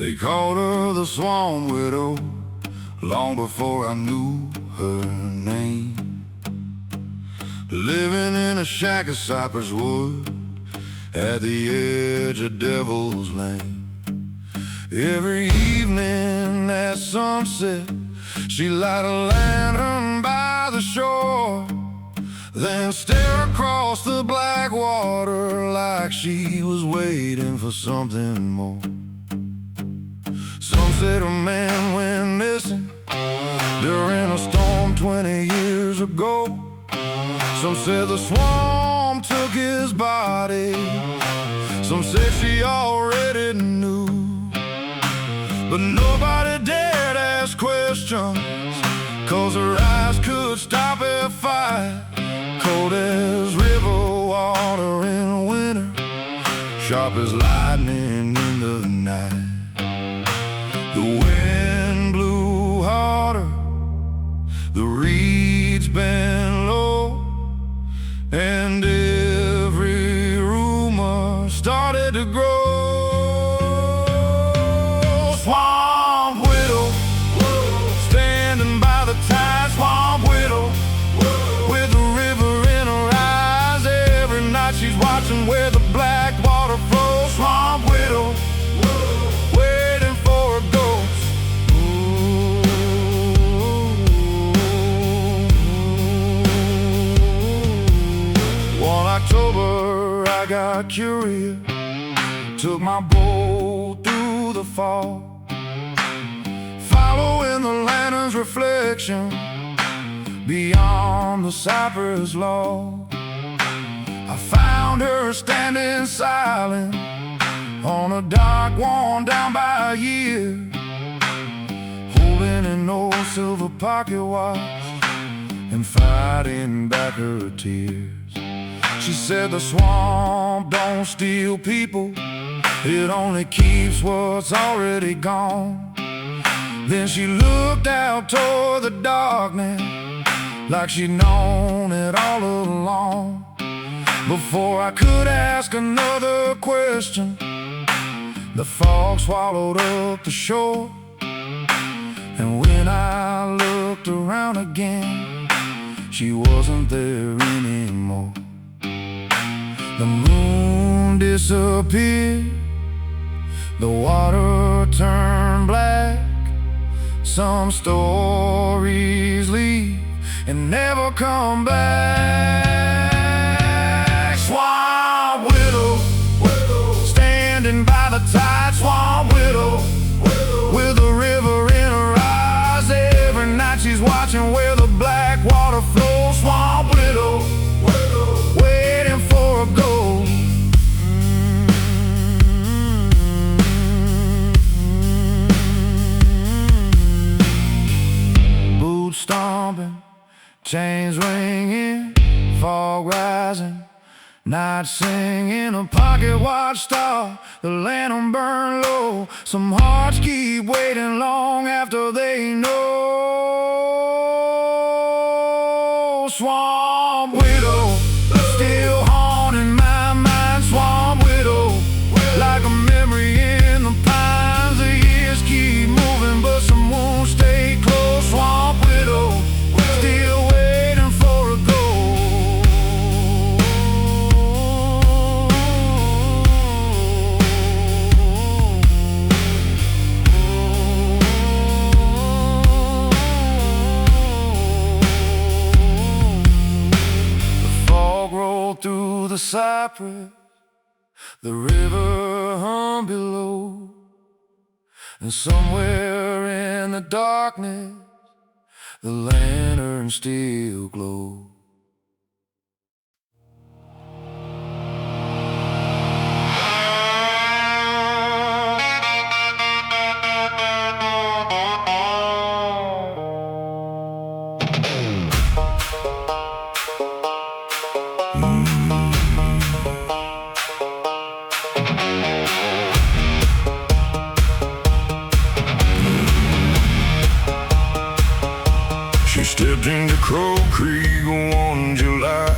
They called her the Swamp Widow long before I knew her name. Living in a shack of cypress wood at the edge of Devil's Lane. Every evening at sunset, she light a lantern by the shore, then stare across the black water like she was waiting for something more. Some said a man went missing during a storm 20 years ago. Some said the swamp took his body. Some said she already knew, but nobody dared ask questions, 'cause her eyes could stop a fight. Cold as river water in winter, sharp as lightning in the night. The wind blew harder, the reeds bent low, and every rumor started to grow. Swamp widow, standing by the tide. Swamp widow, with the river in her eyes. Every night she's watching where the black water flows. Swamp widow, waiting for a ghost. One October I got curious, took my boat through the fog, following the lantern's reflection beyond the cypress log. I found her standing silent on a dock worn down by a year, holding an old silver pocket watch and fighting back her tears. She said the swamp don't steal people, it only keeps what's already gone. Then she looked out toward the darkness like she'd known it all along. Before I could ask another question, the fog swallowed up the shore. And when I looked around again, she wasn't there anymore. The moon disappeared, the water turned black. Some stories leave and never come back. Swamp widow, standing by the tide. Swamp widow, with the river in her eyes. Every night she's watching where the black water flows. Swamp widow, waiting for a ghost. Boots stomping, chains ringing, fog rising, night singing. A pocket watch star, the lantern burn low. Some hearts keep waiting long after they know. Swamp widow, still haunting my mind. Swamp widow, like a memory in the pines. The years keep moving, but some won't stay close. Swamp widow, still waiting for a ghost. The fog rolled through the cypress, the river hung below, and somewhere in the darkness, the lantern still glowed. She stepped into Crow Creek one July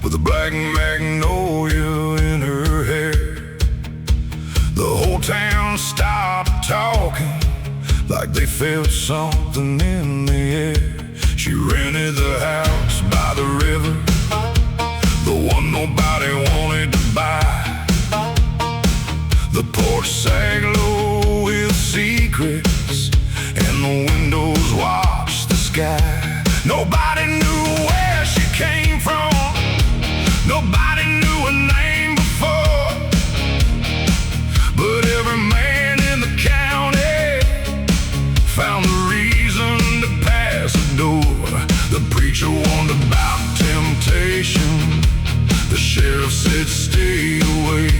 with a black magnolia in her hair. The whole town stopped talking, like they felt something in the air. She rented the house by the river, the one nobody wanted to buy. The porch sag low with secrets, and the windows watched the sky. Nobody knew where she came from, nobody knew her name before, but every man in the county found a reason to pass the door. The preacher warned about temptation, the sheriff said stay away.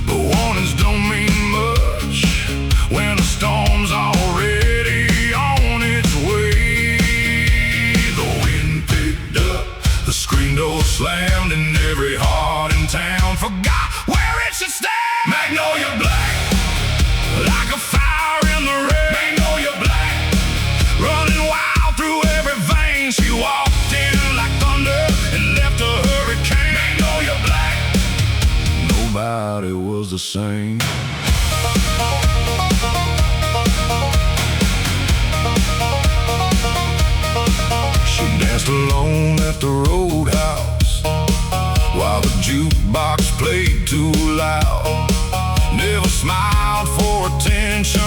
But warnings don't mean much when a storm's already on its way. The wind picked up, the screen door slammed, and every heart in town forgot where it should stand. Magnolia Black, like a fire in the rain. Magnolia Black, running wild through every vein. She walked in like thunder and left a hurricane. Magnolia Black, nobody was the same. She danced alone at the roadhouse while the jukebox played too loud. Never smiled for attention,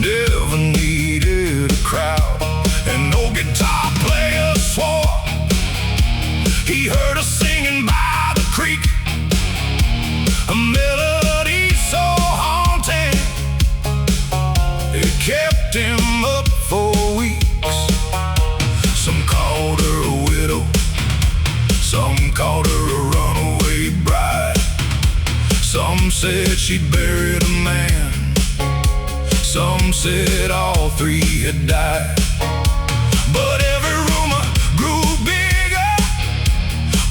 never needed a crowd. And no guitar player swore he heard her singing by the creek, a melody so haunting it kept him up for weeks. Some called her a widow, some called her a runaway bride. Some said she'd buried a man, some said all three had died. But every rumor grew bigger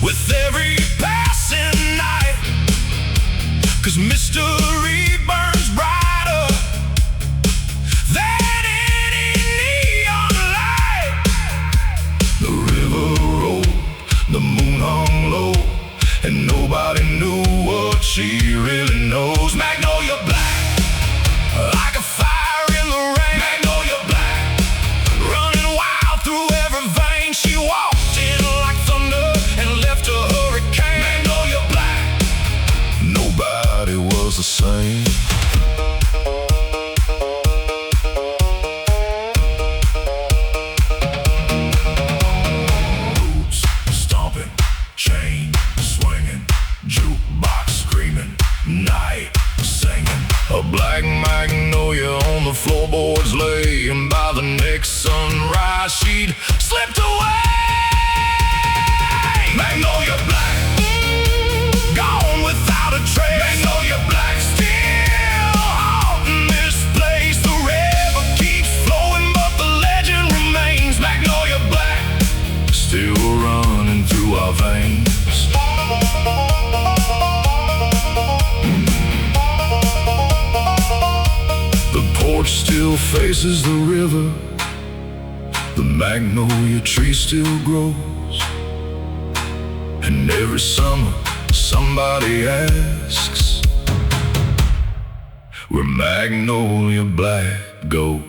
with every passing night, 'cause mystery burns brighter than any neon light. The river rolled, the moon hung low, and nobody knew what she really knows. Magnolia Black, like a fire in the rain. Magnolia Black, running wild through every vein. She walked in like thunder and left a hurricane. Magnolia Black, nobody was the same. Boots stomping, chain swinging, jukebox screaming, night singing. A black magnolia on the floorboards lay, and by the next sunrise she'd slipped away. Magnolia Black, gone without a trace. Magnolia Black, still haunting this place. The river keeps flowing, but the legend remains. Magnolia Black, still running through our veins. The porch still faces the river, the magnolia tree still grows, and every summer somebody asks where Magnolia Black goes.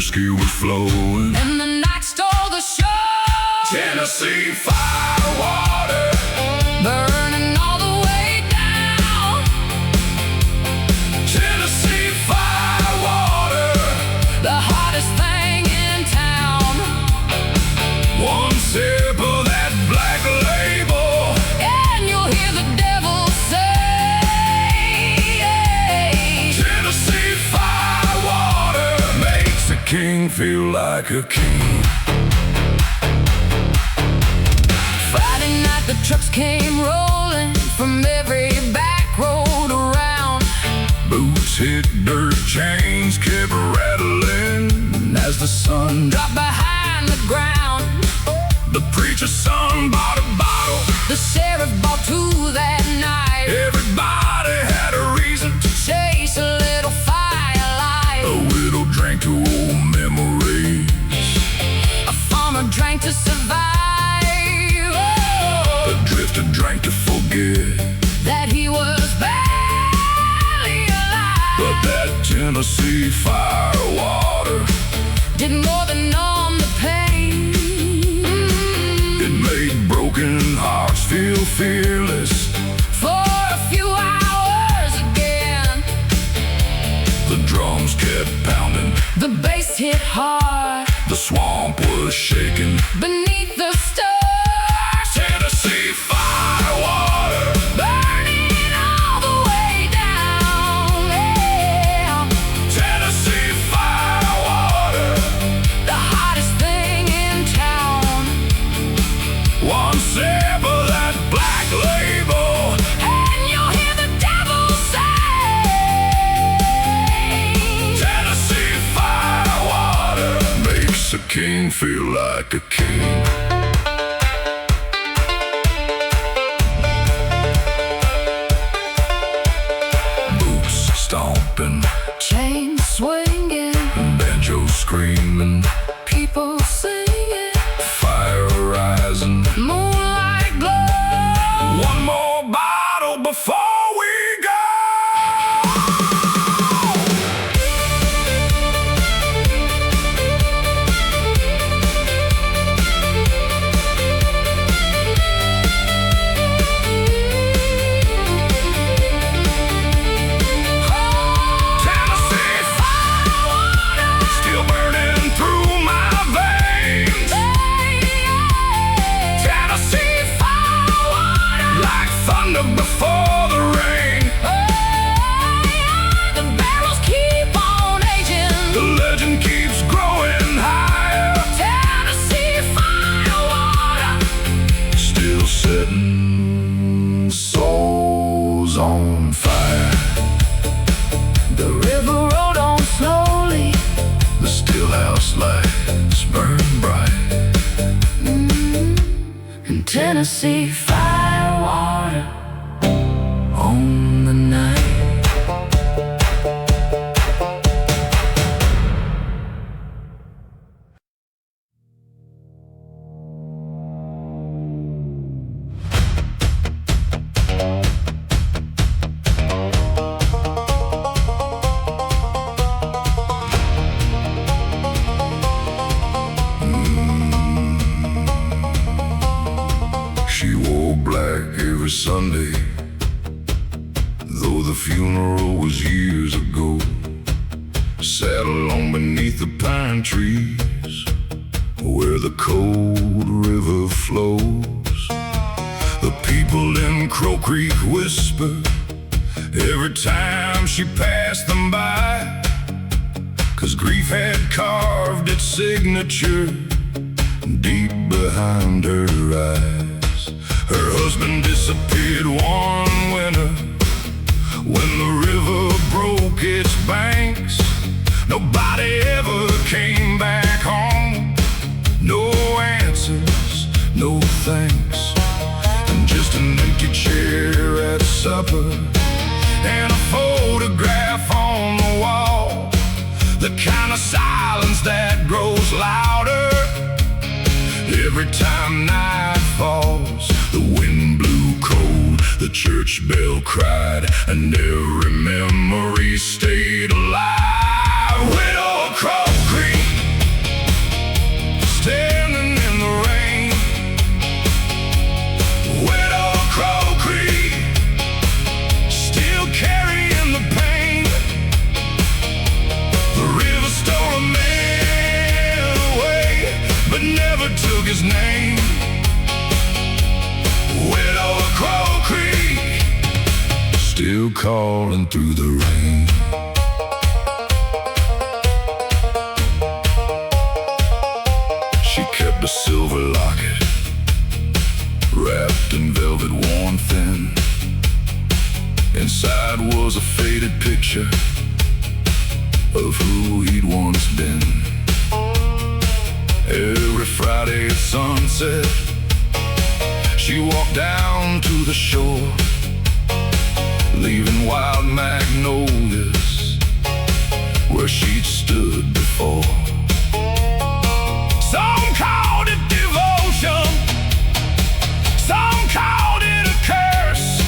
whiskey was flowing, and the night stole the show. Tennessee Firewater, Burning all the way down. Tennessee Firewater, The hottest thing in town. one sip of that black label, And you'll hear the devil say, Tennessee Firewater makes a king feel like a king. Friday night the trucks came rolling from every back road around. Boots hit dirt, chains kept rattling as the sun Dropped behind the ground. The preacher's son bought a bottle. The sheriff bought two that night. Everybody had a reason to. Chase a little firelight. A widow drank to old memories. A farmer drank to survive. A drifter drank to forget. That he was barely alive. But that Tennessee Firewater, did more than numb the pain. it made broken hearts feel fearless. For a few hours again. The drums kept pounding, The bass hit hard. the swamp was shaking. Beneath the stars. Tennessee Firewater, Burning all the way down. Yeah. Tennessee Firewater, The hottest thing in town. one sip of that black label, And you'll hear the devil say, Tennessee Firewater makes a king feel like a king. Boots stomping, chain swinging, banjo screaming, people singing, fire rising. moonlight glow. One more bottle before we go. Tennessee Firewater, still burning through my veins. Tennessee Firewater, like thunder before the rain. The barrels keep on aging. The legend keeps growing higher, Tennessee Firewater. still setting souls on fire. The river rolled on slowly. The stillhouse lights burn bright. And Tennessee Firewater on the night. She wore black every Sunday, though the funeral was years ago. Sat alone beneath the pine trees, where the cold river flows. The people in Crow Creek whisper every time she passed them by, 'cause grief had carved its signature deep behind her eyes. Her husband disappeared one winter when the river broke its banks. Nobody ever came back home. No answers, no thanks, and just an empty chair at supper and a photograph on the wall. The kind of silence that grows louder every time night falls. The wind blew cold, the church bell cried, and every memory stayed alive. Widow Crow Creek, his name. Widow of Crow Creek, still calling through the rain. She kept a silver locket wrapped in velvet worn thin. Inside was a faded picture of who he'd once been. Every Friday at sunset, she walked down to the shore, leaving wild magnolias where she'd stood before. Some called it devotion, some called it a curse,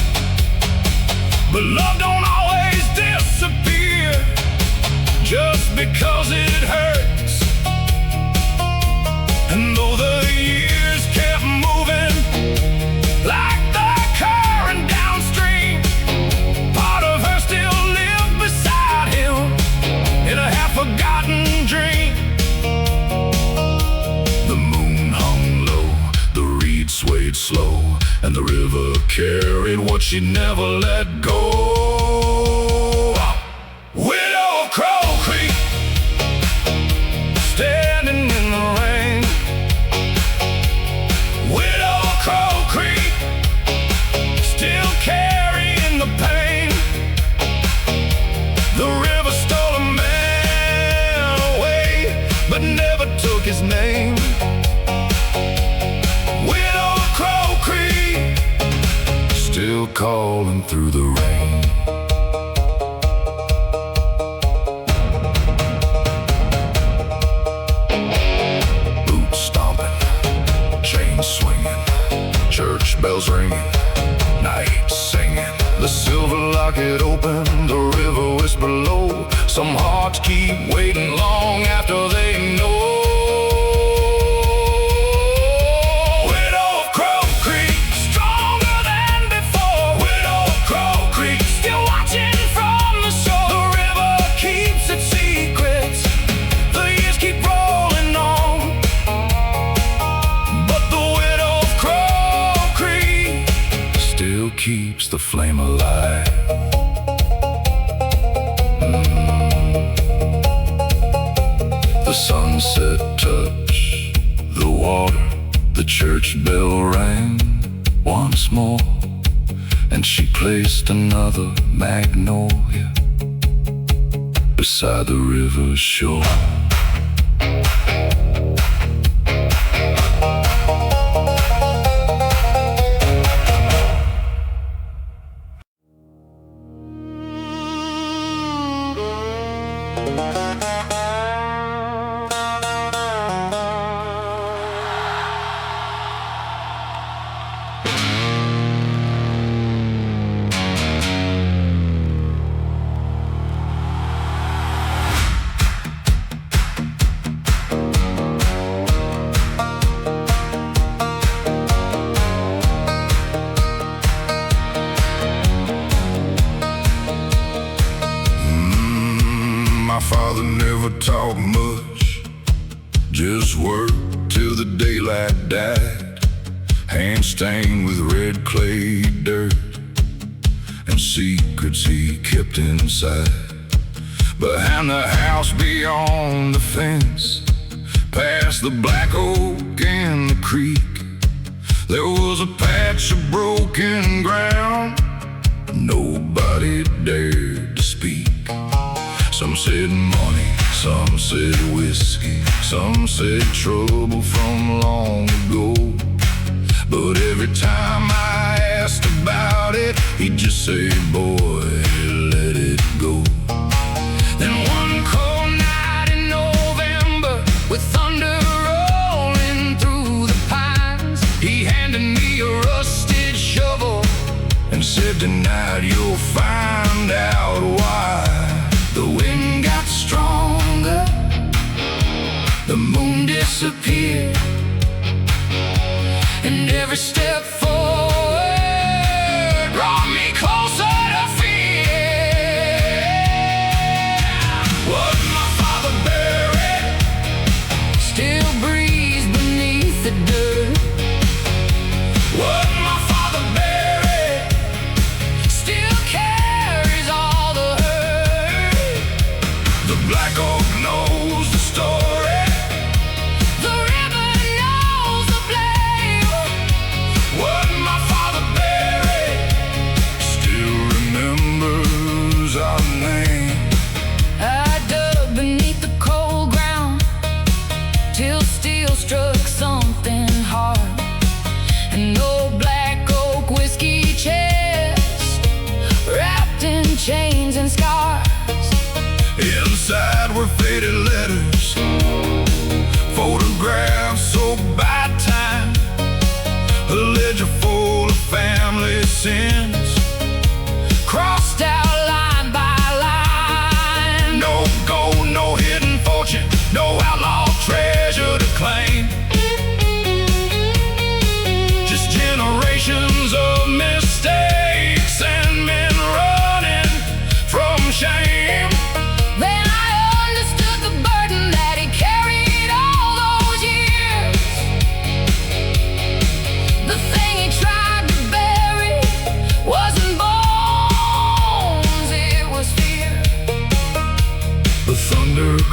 but love don't always disappear just because it hurts. And though the years kept moving like the current downstream, part of her still lived beside him in a half-forgotten dream. The moon hung low, the reeds swayed slow, and the river carried what she never let go. Widow of Crow Creek, standing in the rain. Widow of Crow Creek, still carrying the pain. The river stole a man away, but never took his name. Widow of Crow Creek, still calling through the rain. Boots stomping, chains swinging, church bells ringing, night singing. The silver locket opened, the river whispered low. Some hearts keep waiting long after they know. Widow of Crow Creek, stronger than before. Widow of Crow Creek, still watching from the shore. The river keeps its secrets, the years keep rolling on, but the widow of Crow Creek still keeps the flame alive. The sunset touched the water, the church bell rang once more, and she placed another magnolia beside the river's shore. My father never taught much, just worked till the daylight died. Hands stained with red clay dirt, and secrets he kept inside. Behind the house, beyond the fence, past the black oak and the creek, there was a patch of broken ground. Nobody dared to speak. Some said money, some said whiskey, some said trouble from long ago. But every time I asked about it, he'd just say, boy, let it go. Then one cold night in November, with thunder rolling through the pines, he handed me a rusted shovel and said, tonight you'll find out why. The wind got stronger, the moon disappeared, and every step forward brought me closer to fear. What my father buried still breathes beneath the dirt.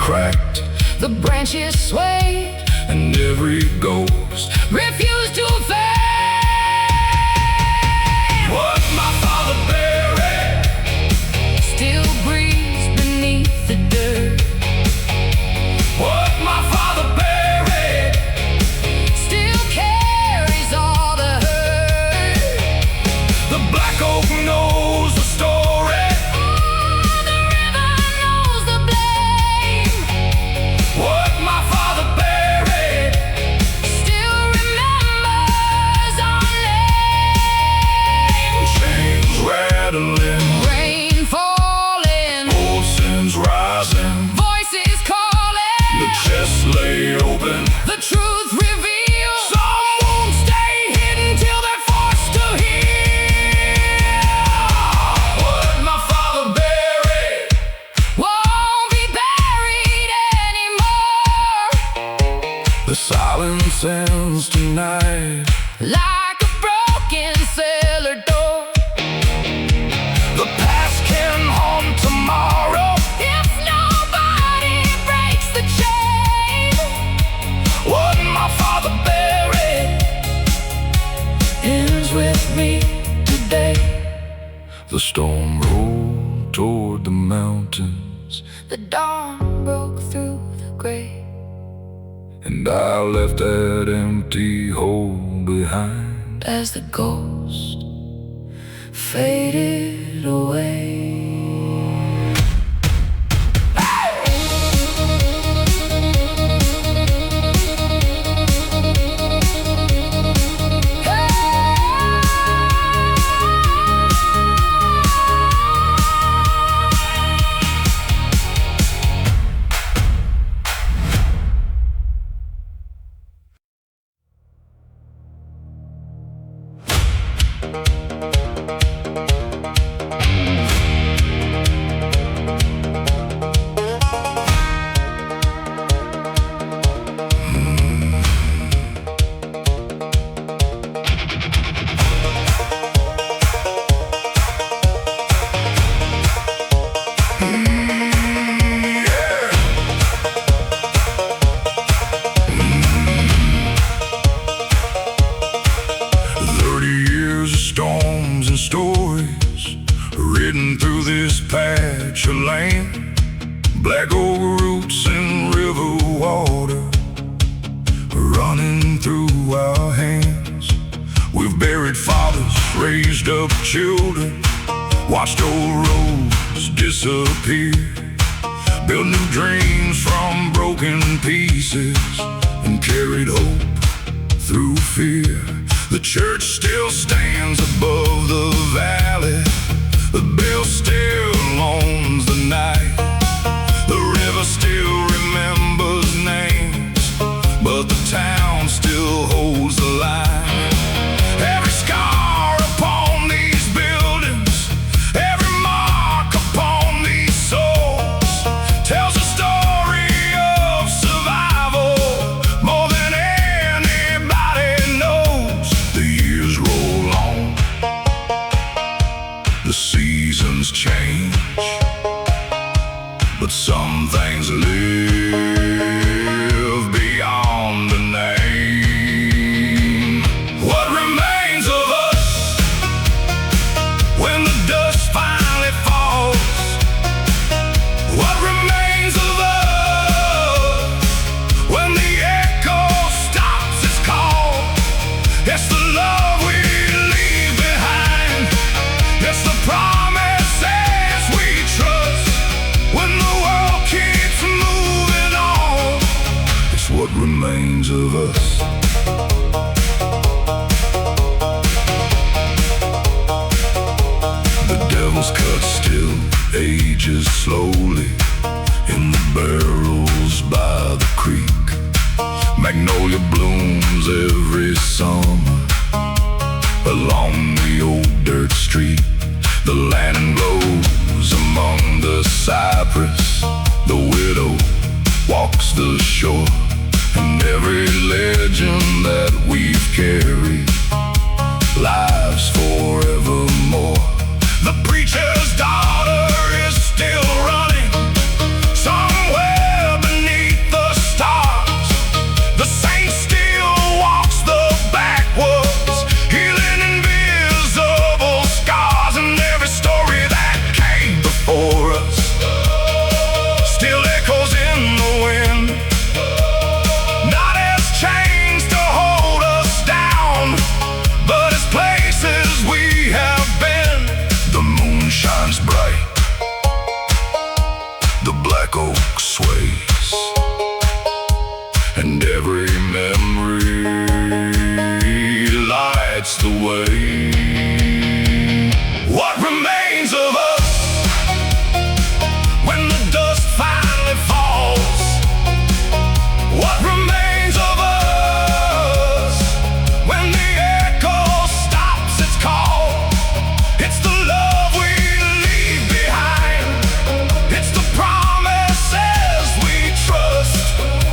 cracked, the branches swayed, and every ghost refused to fade. what my father buried Still breathes beneath the dirt. what my father buried Still carries all the hurt. the black oak knows the story. The river knows the blame. What my father buried Still remembers our name. chains rattling, Rain falling, old sins rising, voices calling. the chest lay open. The truth revealed. Some wounds stay hidden till they're forced to heal. What my father buried Won't be buried anymore. the silence ends tonight. Like a broken cellar door. The past can haunt tomorrow. If nobody breaks the chain, What my father buried ends with me today. the storm rolled toward the mountains, The dawn broke through the gray. and I left that empty hole behind. As the ghost faded away. Storms and stories ridden through this patch of land. Black oak roots and river water running through our hands. We've buried fathers, raised up children, watched old roads disappear, built new dreams from broken pieces, and carried hope through fear. The church still stands above the valley. The bell still owns the night. The river still remembers names, but the town still holds the line. Every scar upon these buildings, every mark upon these souls, tells a story of survival more than anybody knows. The years roll on, the seasons change, but some things live beyond the name. What remains of us when the dust finally falls? What remains of us when the echo stops its call? It's the love we leave behind. It's the promises we trust when the world keeps moving on. It's what remains of us. The devil's cut still ages slowly in the barrels by the creek. Magnolia blooms every summer along the old dirt street. The land glows among the cypress. The widow walks the shore, and every legend that we've carried lives forevermore. The preacher's daughter is still running somewhere the black oak sways, and every memory lights the way. What remains of us when the dust finally falls? What remains of us when the echo stops its call? It's the love we leave behind. It's the promises we trust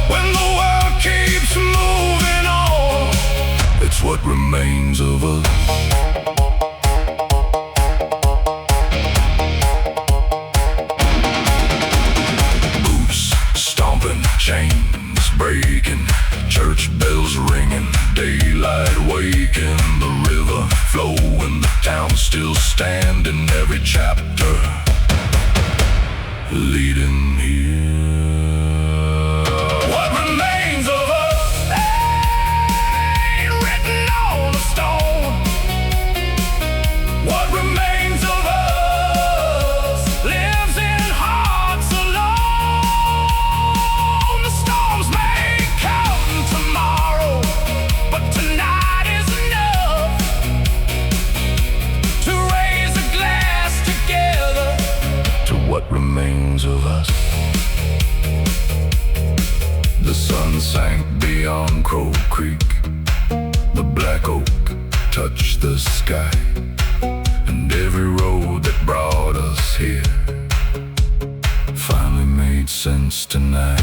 when the world keeps moving on. It's what remains of us. Chains breaking, church bells ringing, daylight waking, the river flowing, the town still standing, every chapter leading here. What remains of us ain't written on a stone. What remains of us lives in hearts alone. What remains of us? The sun sank beyond Crow Creek. The black oak touched the sky, and every road that brought us here finally made sense tonight.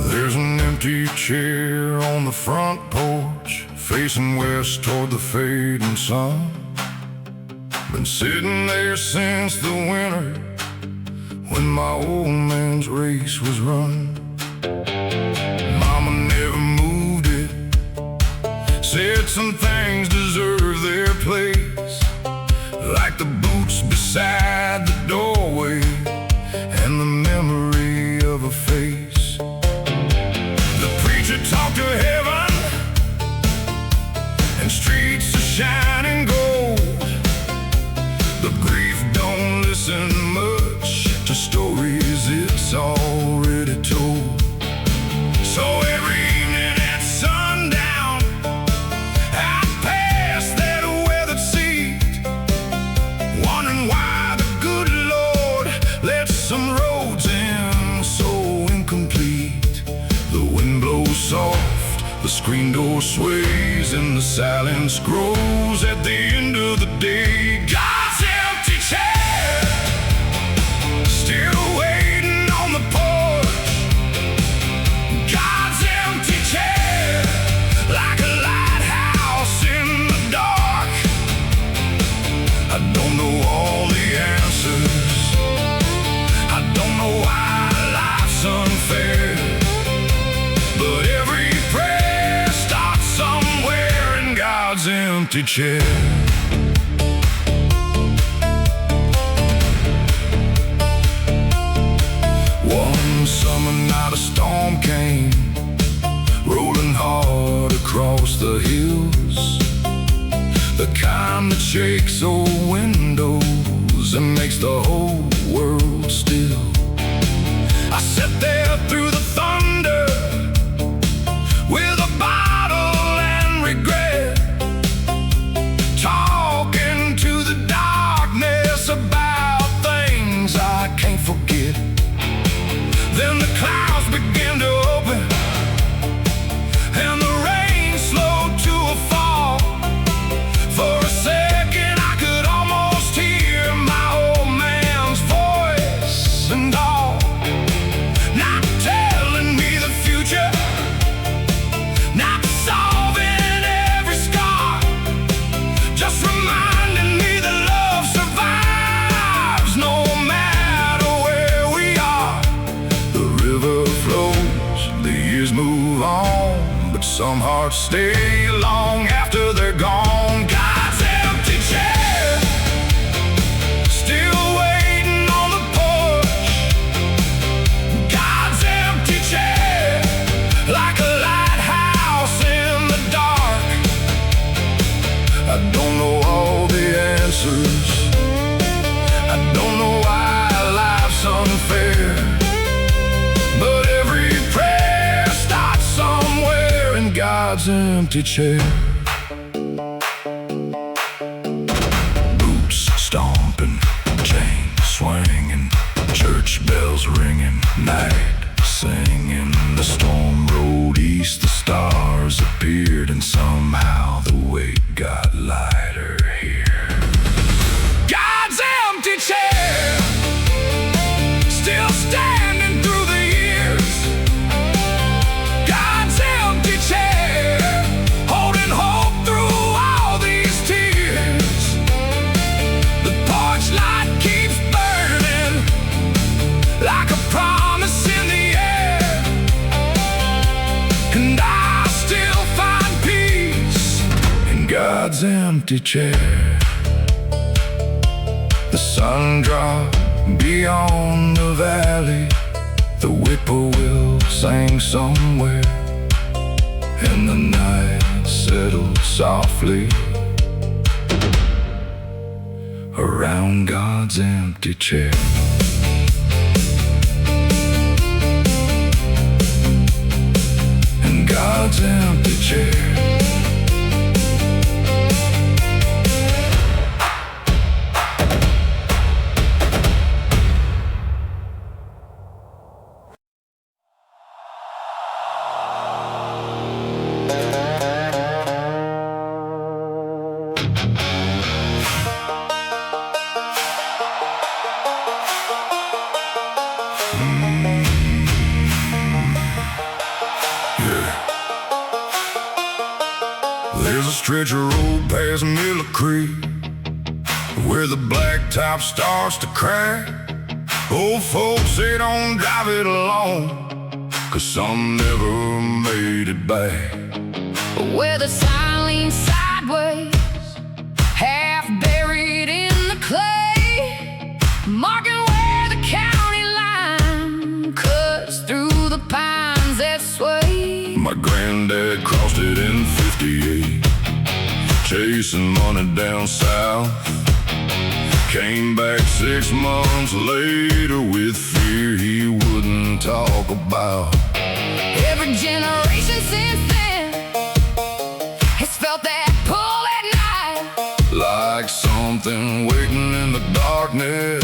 There's an empty chair on the front porch, facing west toward the fading sun. Been sitting there since the winter, when my old man's race was run. Mama never moved it, said some things deserve their place, like the boots beside the doorway and the memory of a face. Talk to heaven and streets of shining gold. The grief don't listen much to stories it's already told. So every evening at sundown, I pass that weathered seat, wondering why the good Lord let some roads end so incomplete. The wind blows soft, the screen door sways, and the silence grows at the end of the day. God's empty chair, still waiting on the porch. God's empty chair, like a lighthouse in the dark. I don't know all the answers, I don't know why life's unfair, but every prayer starts somewhere in God's empty chair. One summer night a storm came, rolling hard across the hills, the kind that shakes old windows and makes the whole world still. I sat there through the thunder with a bottle and regret, talking to the darkness about things I can't forget. Then the clouds began to open and the rain slowed to a fall. For a second I could almost hear my old man's voice, and stay long after they're gone. God's empty chair, still waiting on the porch. God's empty chair, like a lighthouse in the dark. I don't know all the answers, I don't know why life's unfair, but every prayer starts somewhere in God's empty chair. Boots stomping, chains swinging, church bells ringing, night singing. The storm rode east, the stars appeared, and somehow the weight got lighter here. God's empty chair, still standing through the years. God's empty chair, holding hope through all these tears. The porch light keeps burning like a promise in the air, and I still find peace in God's empty chair. The sun dropped beyond the valley, the whippoorwill sang somewhere, and the night settled softly around God's empty chair. In God's empty chair. There's a stretch of road past Miller Creek where the blacktop starts to crack. Old folks say don't drive it alone, 'cause some never made it back. Where the sign leans sideways, half buried in the clay, marking where the county line cuts through the pines that sway. My granddad crossed it in 58, chasing money down south. Came back 6 months later with fear he wouldn't talk about. Every generation since then has felt that pull at night, Like something waiting in the darkness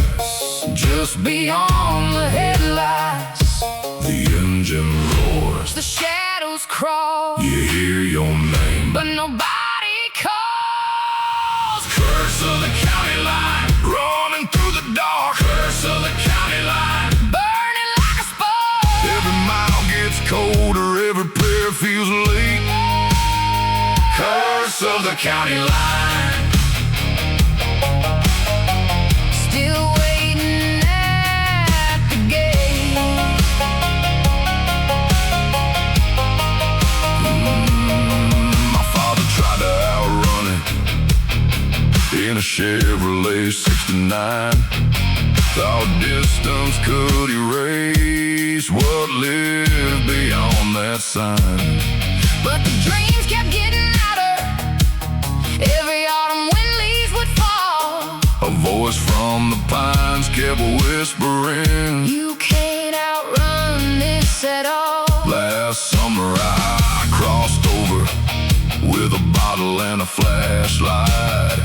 just beyond the headlights. the engine roars. The shadows crawl, You hear your name, but nobody calls. curse of the county line, running through the dark. Curse of the county line, Burning like a spark. every mile gets colder, every prayer feels late. Curse of the county line. Still waiting at the gate. My father tried to outrun it in a Chevrolet 69. Thought distance could erase what lived beyond that sign. But the dreams kept getting louder. Every autumn when leaves would fall, A voice from the pines kept whispering. you can't outrun this at all. Last summer I crossed over with a bottle and a flashlight,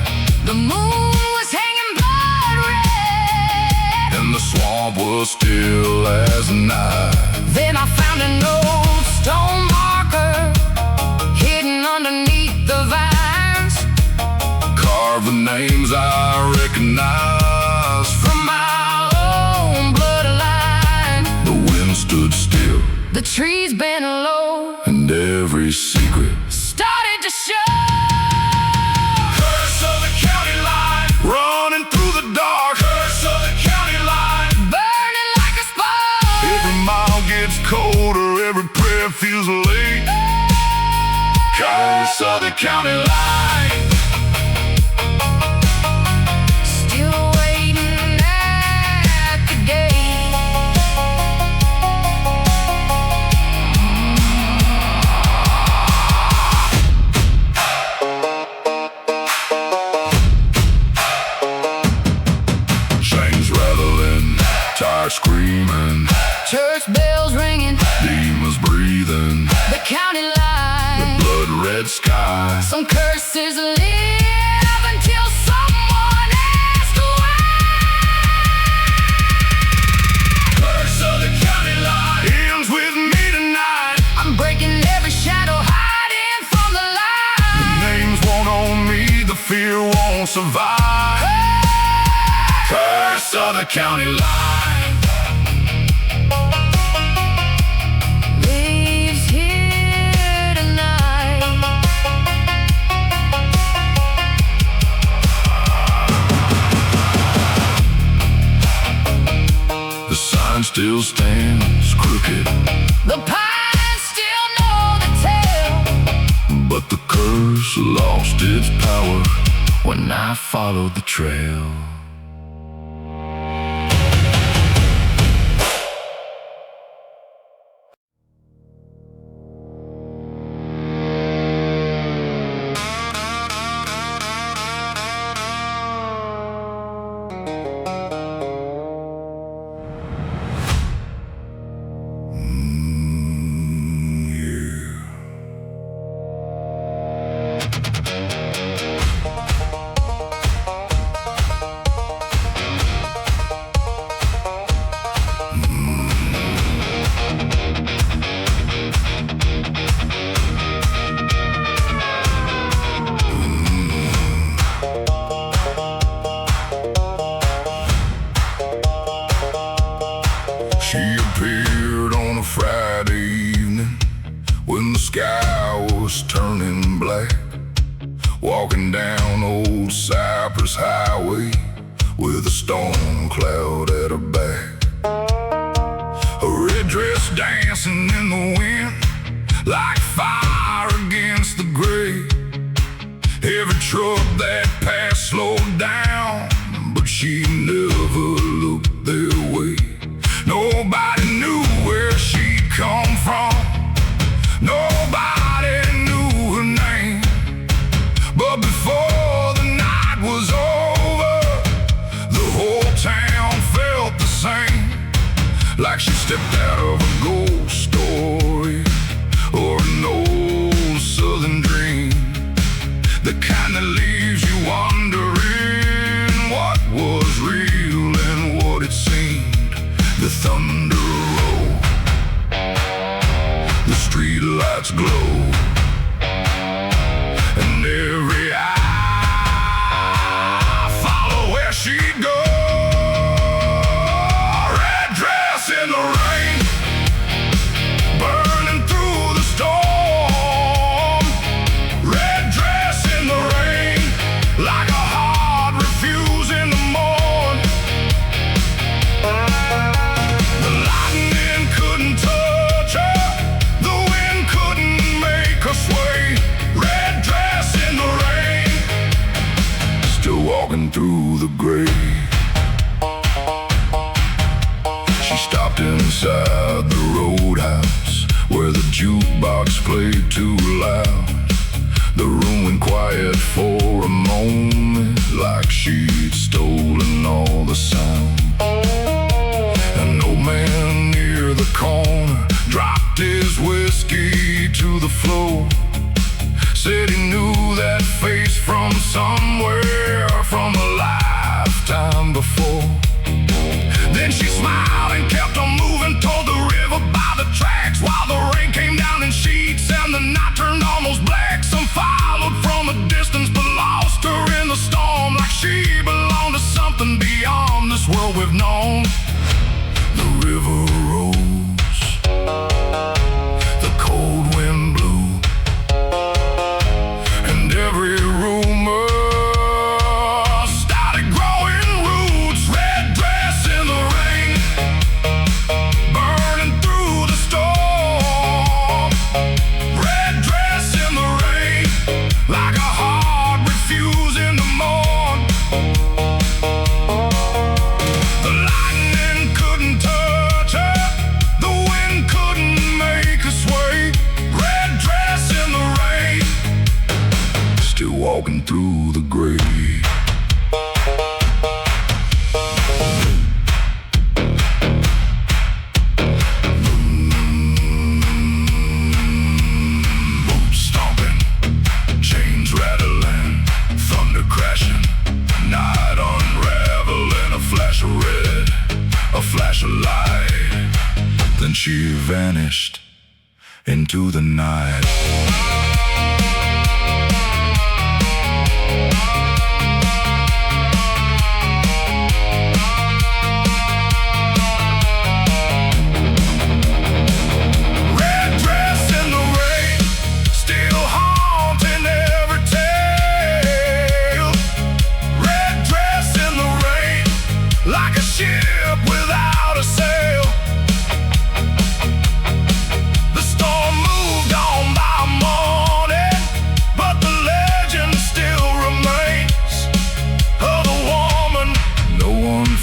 The moon was hanging blood red, and the swamp was still as night. then I found an old stone marker hidden underneath the vines. Carved the names I recognized From my own bloodline, The wind stood still, the trees bent low, and every secret. started to show. Curse of the county line, running through the dark. Curse of the county line, Burning like a spark. every mile gets colder, every prayer feels late. Curse of the county line. Still waiting at the gate. Chains rattling, tires screaming, Church bells ringing, demons breathing, the county line. blood red sky. Some curses live until someone asks why. Curse of the county line ends with me tonight. I'm breaking every shadow, hiding from the light. Names won't own me, the fear won't survive. Curse of the county line. Lives here tonight. The sign still stands crooked, The pines still know the tale. but the curse lost its power when I followed the trail. She appeared on a Friday evening when the sky was turning black, walking down old Cypress Highway with a storm cloud at her back. A red dress dancing in the wind like fire against the gray. Every truck that passed slowed down, but she never looked their way. Nobody knew where she'd come from. Nobody knew her name. But before the night was over, the whole town felt the same, like she stepped out of a ghost story or an old southern dream, the kind that leaves you wondering what was real and what it seemed. The thunder roll, the street lights glow, and every eye follow where she'd go. Red dress in the rain, burning through the storm. Red dress in the rain, like a heart refused in the morn. The lightning couldn't touch her, the wind couldn't make her sway. Red dress in the rain, still walking through the gray. She stopped inside the roadhouse where the jukebox played too loud. The room went quiet for a moment, like she'd stolen all the sound. An old man near the corner dropped his whiskey to the floor, said he knew that face from somewhere, from a lifetime before. Then she smiled and kept on moving toward the river by the tracks, while the rain came down in sheets and the night turned almost black. Some followed from a distance but lost her in the storm, like she belonged to something beyond this world we've known. The river rose, the cold wind blew, and every rumor started growing roots. Red dress in the rain, burning through the storm. Red dress in the rain, flash of light. Then she vanished into the night.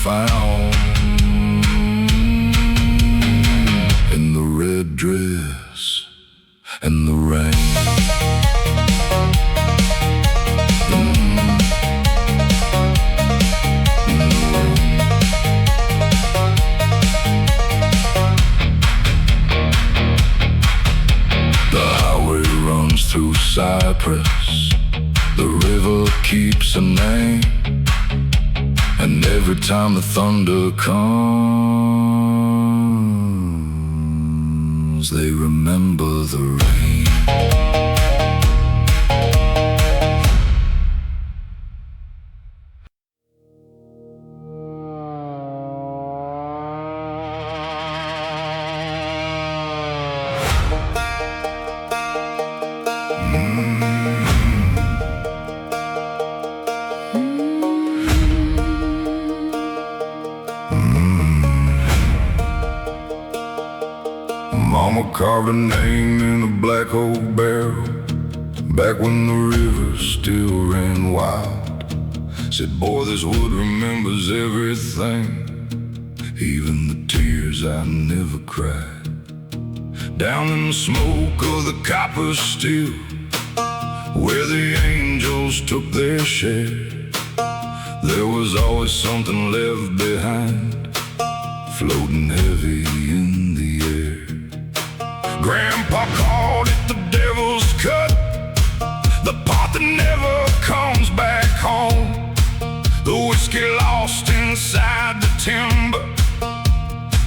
Found in the red dress and the rain. The highway runs through Cyprus. The river keeps a name. And every time the thunder comes, they remember the rain. Mama carved a name in a black oak barrel back when the river still ran wild. Said, boy, this wood remembers everything, even the tears I never cried. Down in the smoke of the copper still, where the angels took their share, there was always something left behind, floating heavy in the air. Grandpa called it the devil's cut, the part that never comes back home. The whiskey lost inside the timber,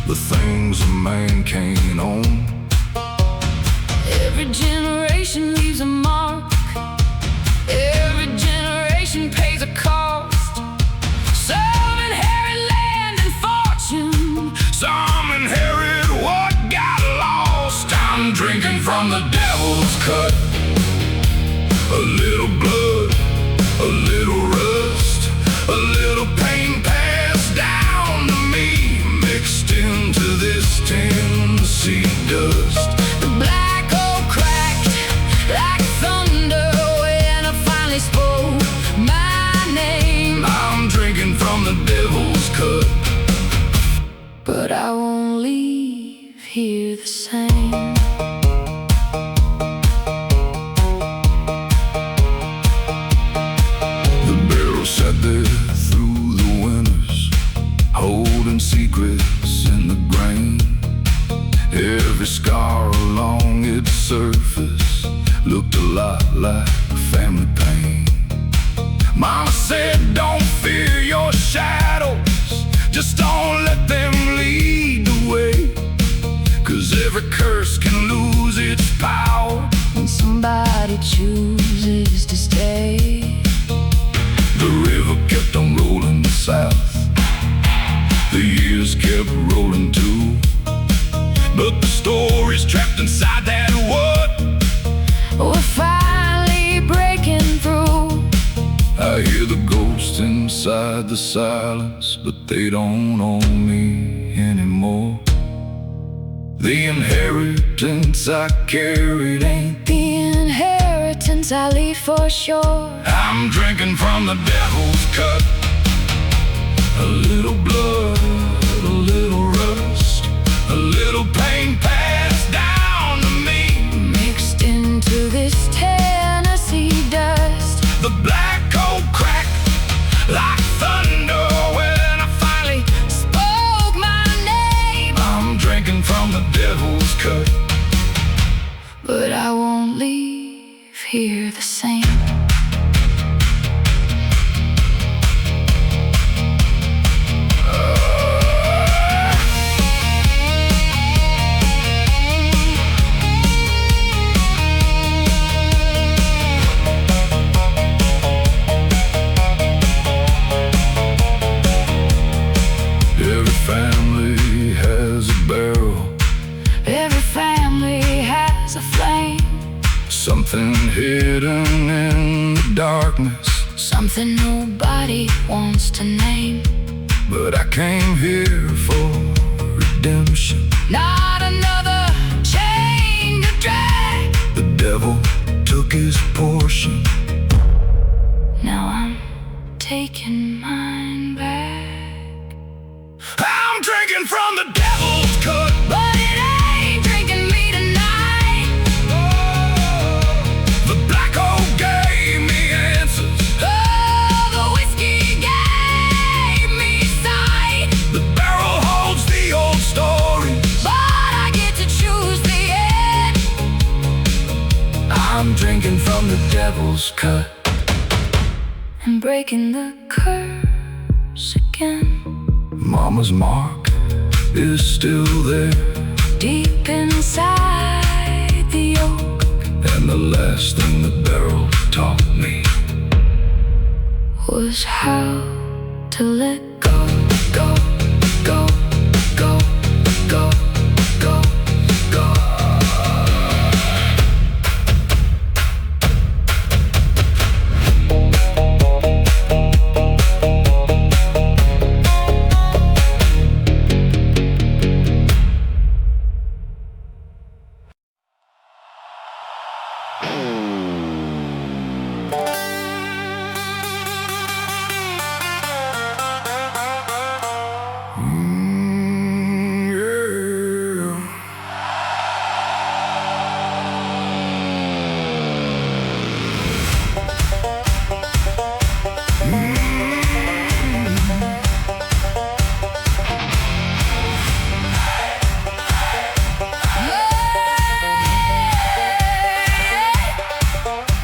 the things a man can't own. Every generation leaves a mark. Every generation pays a cost. Some inherit land and fortune, some inherit what got lost. I'm drinking from the devil's cut. A little blood, a little rust, a little pain passed down to me, mixed into this Tennessee dust. the black oak cracked like thunder when I finally spoke my name. I'm drinking from the devil's cut, But I won't leave here the same. sat there through the winters, holding secrets in the grain. Every scar along its surface looked a lot like family pain. Mama said, don't fear your shadows, just don't let them lead the way, 'cause every curse can lose its power When somebody chooses to stay. The river kept on rolling south, the years kept rolling too, but the stories trapped inside that wood We're finally breaking through. I hear the ghosts inside the silence, but they don't own me anymore. The inheritance I carried ain't The inheritance I leave for sure. I'm drinking from the devil's cut. A little blood, a little rust, a little pain passed down to me, Mixed into this Tennessee dust. the black oak crack like thunder when I finally Spoke my name. I'm drinking from the devil's cut, But I won't leave here the same. family has a barrel. Every family has a flame. Something hidden in the darkness. Something nobody wants to name. But I came here for redemption. Not another chain to drag. The devil took his portion. Now I'm taking mine back. I'm drinking from the devil's cup, but it ain't drinking me tonight. The black oak gave me answers. Oh, the whiskey gave me sight. The barrel holds the old story, but I get to choose the end. I'm drinking from the devil's cup and breaking the curse again. Mama's mark is still there, deep inside the oak. And the last thing the barrel taught me was how to let go, go, go, go, go, go, go.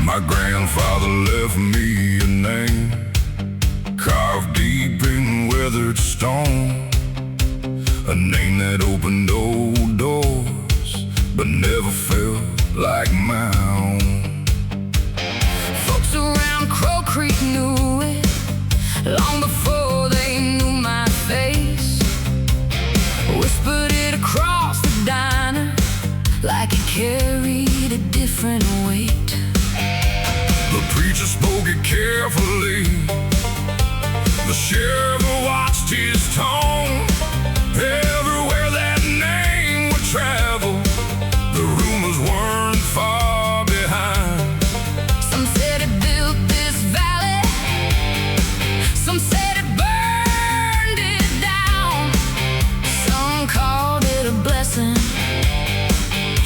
My grandfather left me a name, carved deep in weathered stone. A name that opened old doors, but never felt like my own. Folks around Crow Creek knew it long before they knew my face. Whispered it across the diner like it carried a different weight. The preacher spoke it carefully. The sheriff watched his tone. Everywhere that name would travel, the rumors weren't far behind. Some said it built this valley. Some said it burned it down. Some called it a blessing.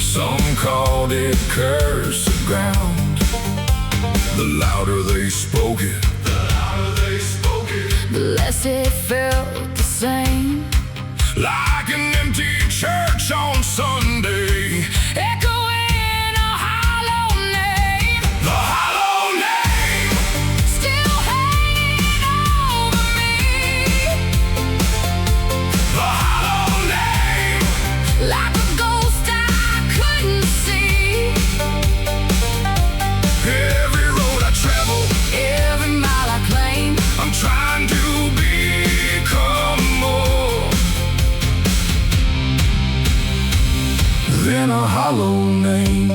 Some called it curse of ground. The louder they spoke it, the less it felt the same. like an empty church on Sunday, Echoing a hollow name. the hollow name. Still hanging over me. The hollow name. Like a ghost I couldn't see. Every road I travel, Every mile I claim. I'm trying to become more than a hollow name.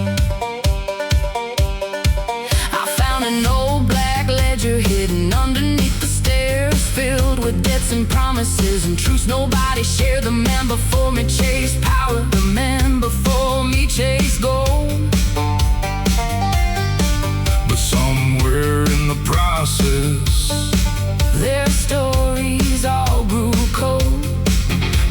I found an old black ledger hidden underneath the stairs, filled with debts and promises and truths nobody shared. The man before me chased power. The man before me chased gold. But somewhere in the process, Their stories all grew cold.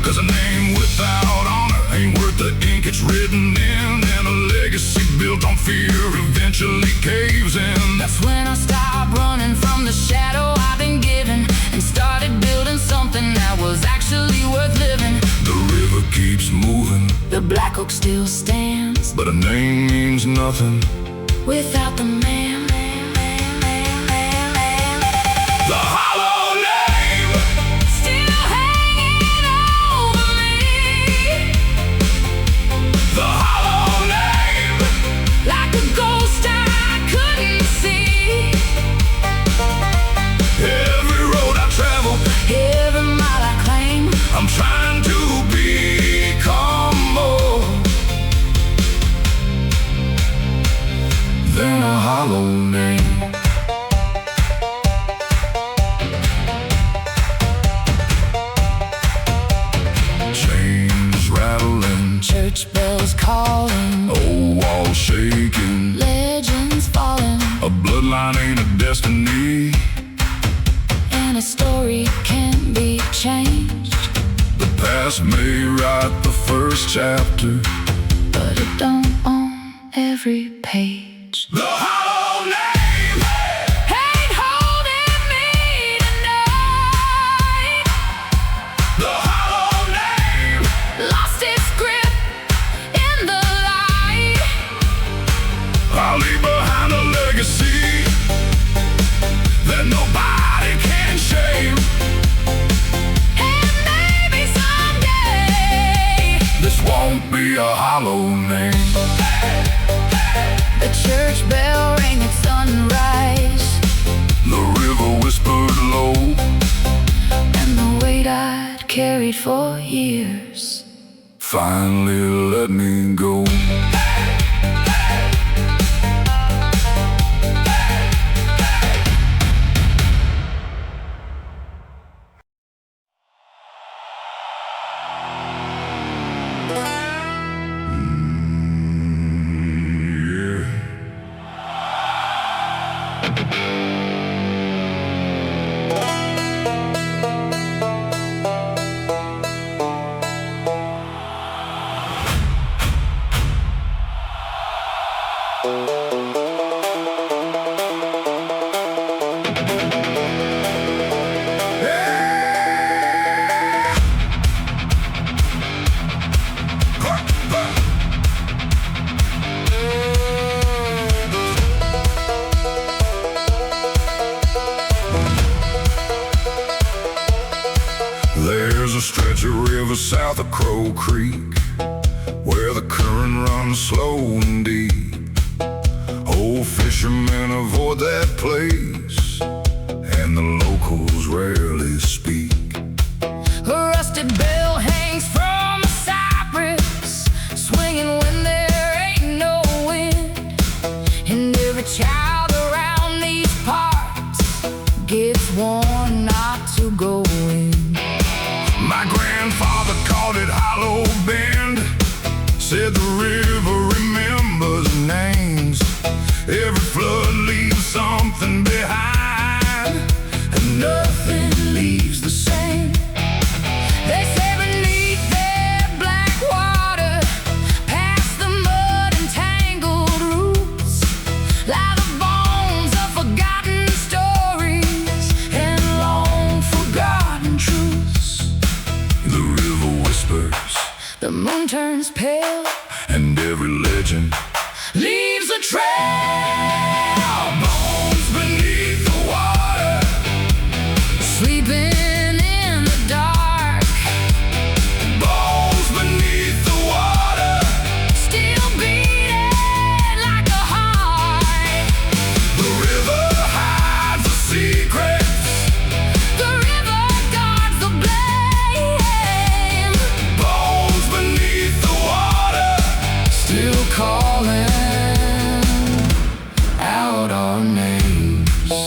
'cause a name without honor ain't worth the ink it's written in. And a legacy built on fear eventually caves in. That's when I stopped running from the shadow I've been given and started building something that was actually worth living. The river keeps moving, The black oak still stands but a name means nothing without the man. the hollow name. Still hanging over me. The hollow name. Like a ghost I couldn't see. Every road I travel, Every mile I claim. I'm trying past may write the first chapter, but it don't own every page. The hollow name ain't holding me tonight. The hollow name Lost its grip in the light. I'll leave behind a legacy that nobody can shame. And maybe someday This won't be a hollow name. the church bell rang at sunrise, The river whispered low, and the weight I'd carried for years finally let me go. There's a stretch of river south of Crow Creek where the current runs slow and deep. Old fishermen avoid that place, and the locals rarely speak. A rusted bell hangs from a cypress, swinging when there ain't no wind. And every child around these parts gets warned not to go in. My grandfather called it Hollow Bend, said the river remembers names. Every flood leaves something behind, and nothing leaves the same. They say beneath their black water, past the mud and tangled roots, lie the bones of forgotten stories and long forgotten truths. The river whispers, The moon turns pale, and every legend leaves a trail. bones beneath the water. Sleeping in the dark, Bones beneath the water. still beating like a heart. The river hides the secrets. The river guards the blame. Bones beneath the water. Still calling out our names.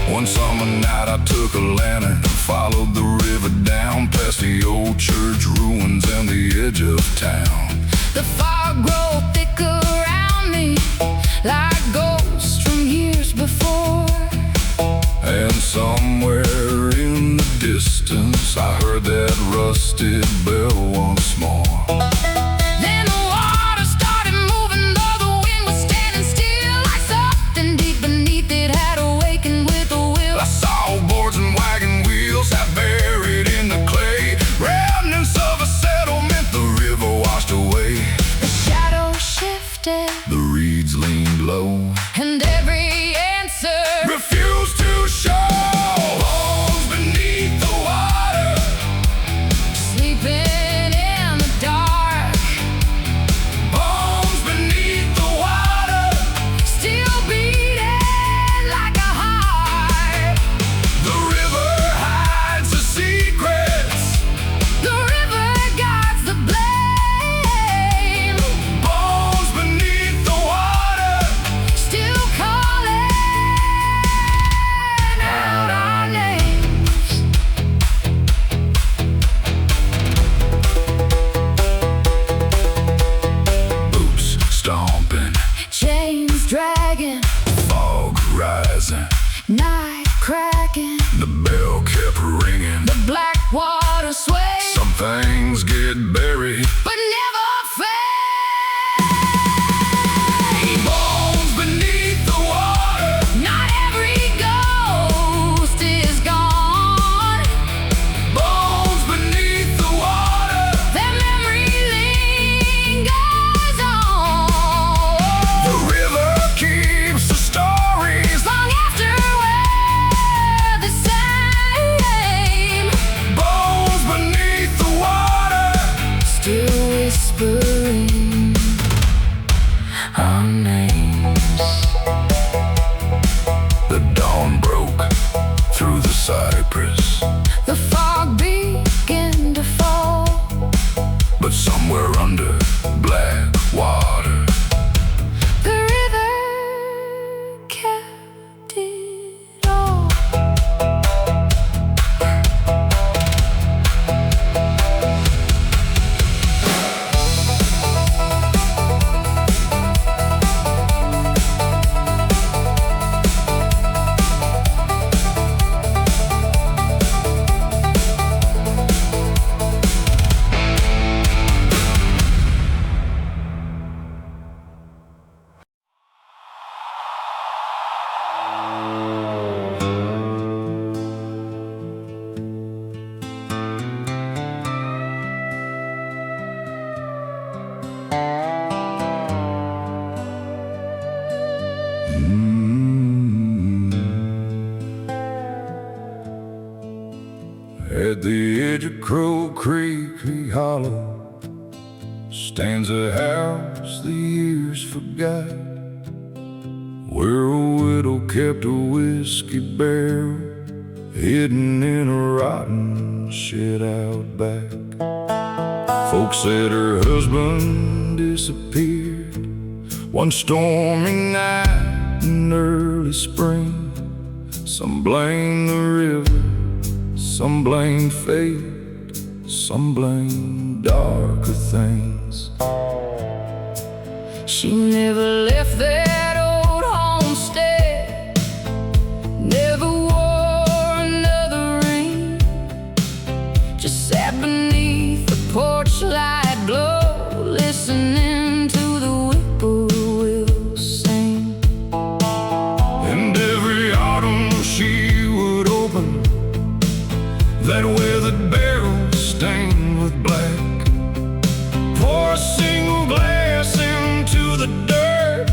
One summer night I took a lantern, followed the river down past the old church ruins and the edge of town. The fog grows thick around me, like ghosts from years before. And somewhere in the distance I heard that rusted bell once more. Then the water started moving, though the wind was standing still, like something deep beneath it had awakened with a will. I saw boards and wagon wheels half buried in the clay, remnants of a settlement the river washed away. The shadow shifted, The reeds leaned low, and every answer refused to show. Bones beneath the water. sleeping Night cracking, The bell kept ringing. the black water sway, Some things get buried. but never fade. Bones beneath the water. Not every ghost is gone. Bones beneath the water. Their memory lingers on. The river keeps the stories. Long after we're the same, Bones beneath the water. still whispering our names. The dawn broke through the cypress, The fog began to fall. but somewhere under black water, The river kept it all. At the edge of Crow Creek Hollow stands a house the years forgot, where a widow kept a whiskey barrel hidden in a rotten shed out back. Folks said her husband disappeared one stormy night in early spring. Some blame the river, some blame fate, some blame darker things. She never left that old homestead, never wore another ring, just sat beneath the porch light glow, listening to the whippoorwills sing. And every autumn she would open that weathered barrel stained with black, pour a single glass into the dirt,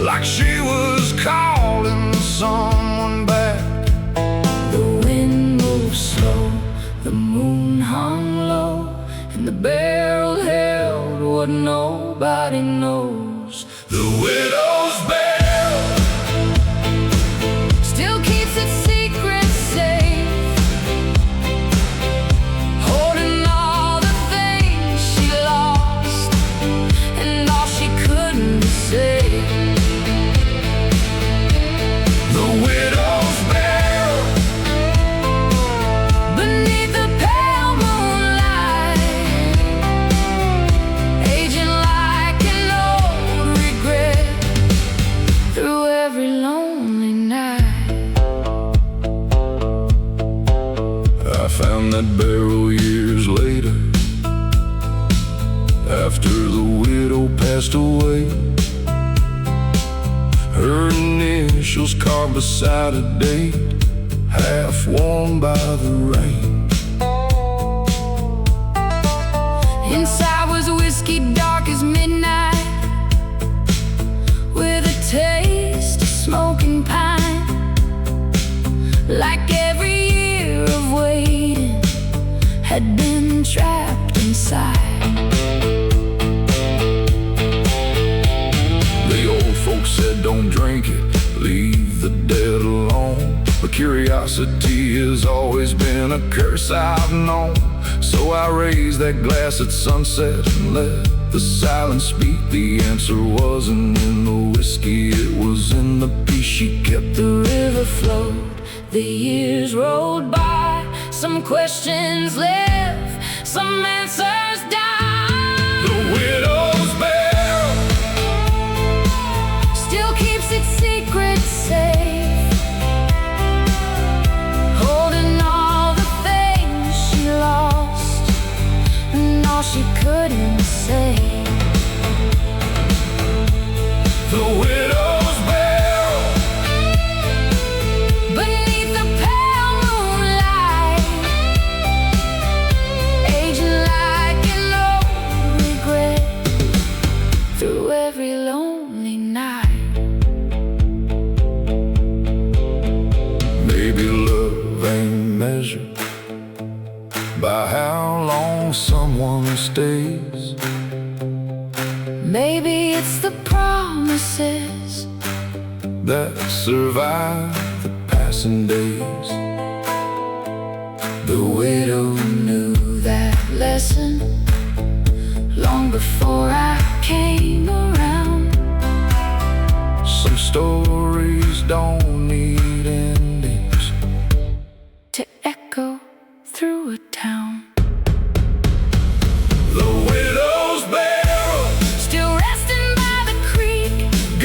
like she was calling someone back. The wind moved slow, the moon hung low, and the barrel held what nobody knows. The widow's barrel Still keeps its secret safe, holding all the things she lost and all she couldn't say. The widow's barrel Beneath the pale moonlight, aging like an old regret through every lonely night. I found that barrel years later, after the widow passed away. Her initials carved beside a date, half worn by the rain. Inside was whiskey dark as midnight, with a taste of smoking pine. Like every year of waiting had been trapped inside. The old folks said don't drink it, leave the dead alone. But curiosity has always been a curse I've known. So I raised that glass at sunset and let the silence speak. The answer wasn't in the whiskey, it was in the peace she kept. The river flowed, the years rolled by. Some questions live, some answers die. The widow's barrel Still keeps its secret safe, measured by how long someone stays. Maybe it's the promises that survive the passing days. the widow knew that lesson long before I came around. Some stories don't need endings To echo through a town. The widow's barrel, Still resting by the creek,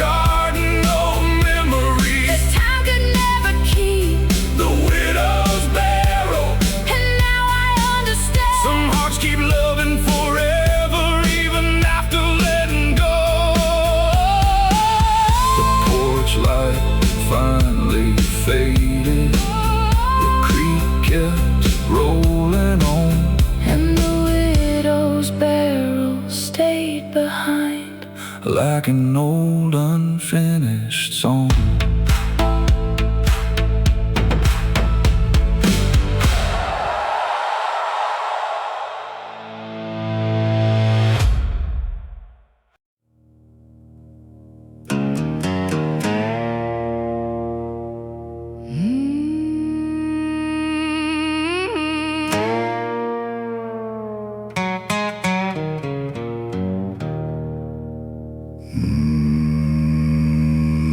garden of memories. that time could never keep. The widow's barrel, And now I understand. some hearts keep loving forever, even after letting go. The porch light finally faded, the creek kept rolling on. And the widow's barrel stayed behind. Like an old unfinished song.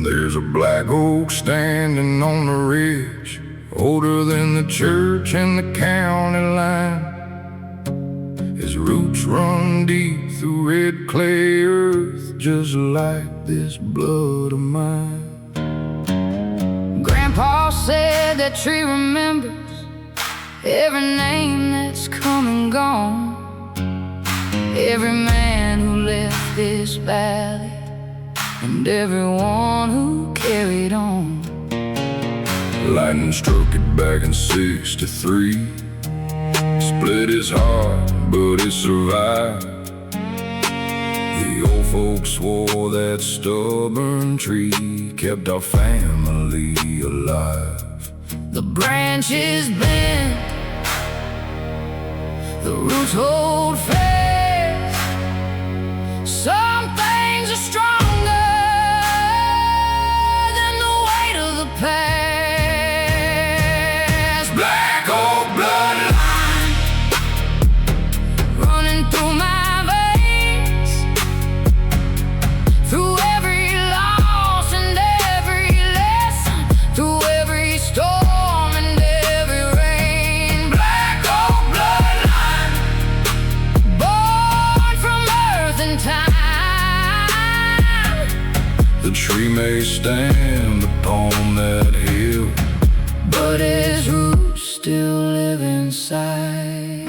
There's a black oak standing on the ridge, older than the church and the county line. His roots run deep through red clay earth, just like this blood of mine. Grandpa said that tree remembers every name that's come and gone, every man who left this valley, and everyone who carried on. Lightning struck it back in '63, split his heart, but it survived. The old folks swore that stubborn tree kept our family alive. The branches bend, the roots hold fast. Some things are stronger than the weight of the past. Black Oak Bloodline, Running through my veins, through every loss and every lesson, through every storm and every rain. Black Oak Bloodline, Born from earth and time. the tree may stand upon that hill, But his roots still live inside.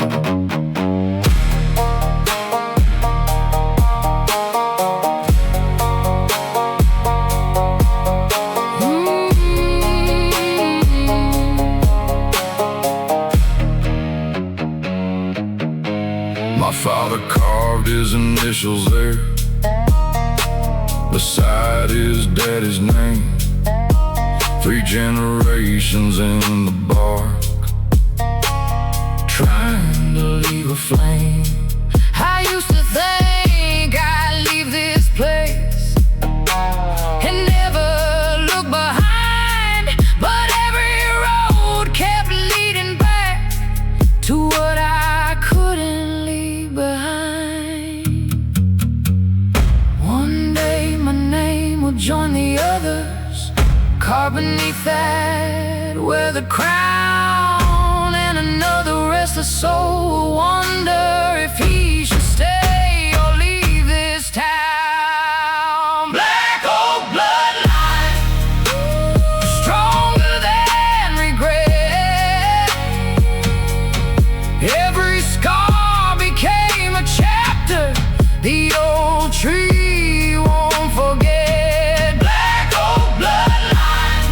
My father carved his initials there, beside his daddy's name. 3 generations in the bark, trying to leave a flame. I used to think I'd leave this place and never look behind, but every road kept leading back to what I couldn't leave behind. One day my name will join the others, carved beneath that weathered crown, and another restless soul will wonder if he should stay or leave this town. Black Oak Bloodline, Stronger than regret. Every scar became a chapter the old tree won't forget. Black Oak Bloodline,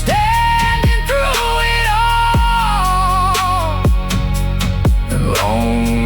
Standing through it all. and long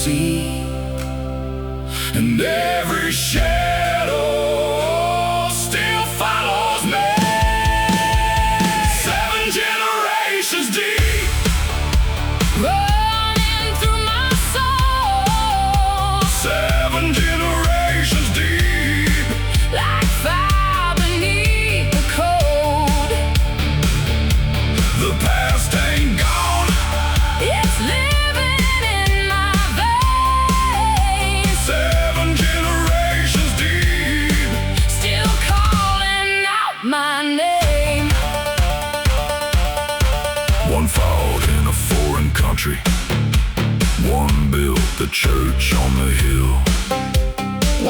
see, and every shadow still follows me. 7 generations deep, running through my soul. 7 generations deep, Like fire beneath the cold. the past ain't gone, It's living in my veins. 7 generations deep. Still calling out my name. One fought in a foreign country, one built the church on the hill.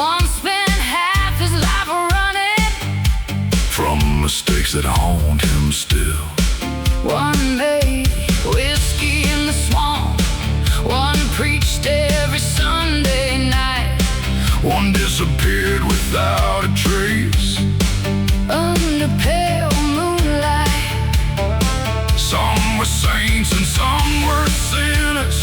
One spent half his life running. From mistakes that haunt him still. One made whiskey in the swamp. One preached every Sunday night. One disappeared without a trace. Under pale moonlight. Some were saints and some were sinners.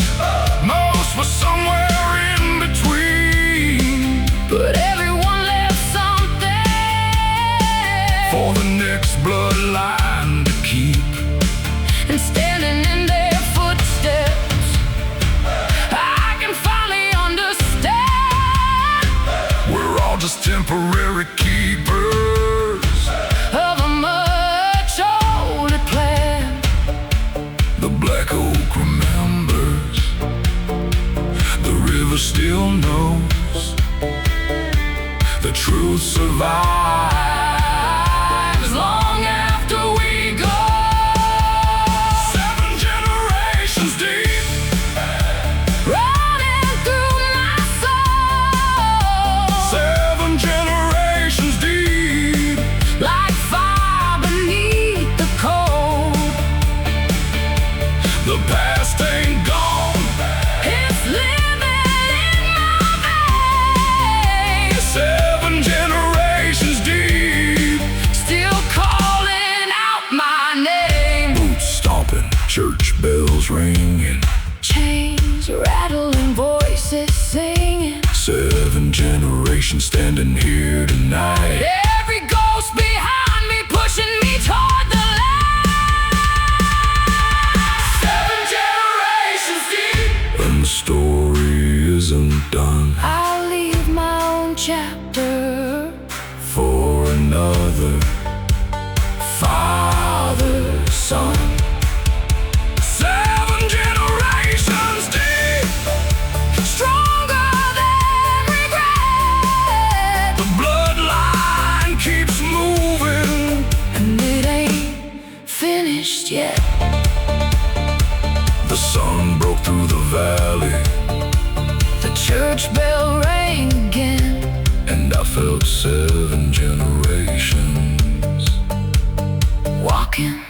Most were somewhere in between. But everyone left something For the next bloodline to keep. and standing in their footsteps, I can finally understand We're all just temporary keepers. of a much older plan. The black oak remembers. The river still knows. The truth survives long after we go. 7 generations deep, Running through my soul. 7 generations deep. Like fire beneath the cold. The past ain't gone, It's living in my veins. 7 generations deep. Still calling out my name. Boots stomping, church bells ringing. Chains rattling, voices singing. 7 generations standing here tonight. Every ghost behind me pushing me toward the light. 7 generations deep. And the story isn't done I'll leave my own chapter. for another father, son. 7 generations deep. Stronger than regret. The bloodline keeps moving. And it ain't finished yet. The sun broke through the valley, The church bell rang again. and I felt 7 generations Walking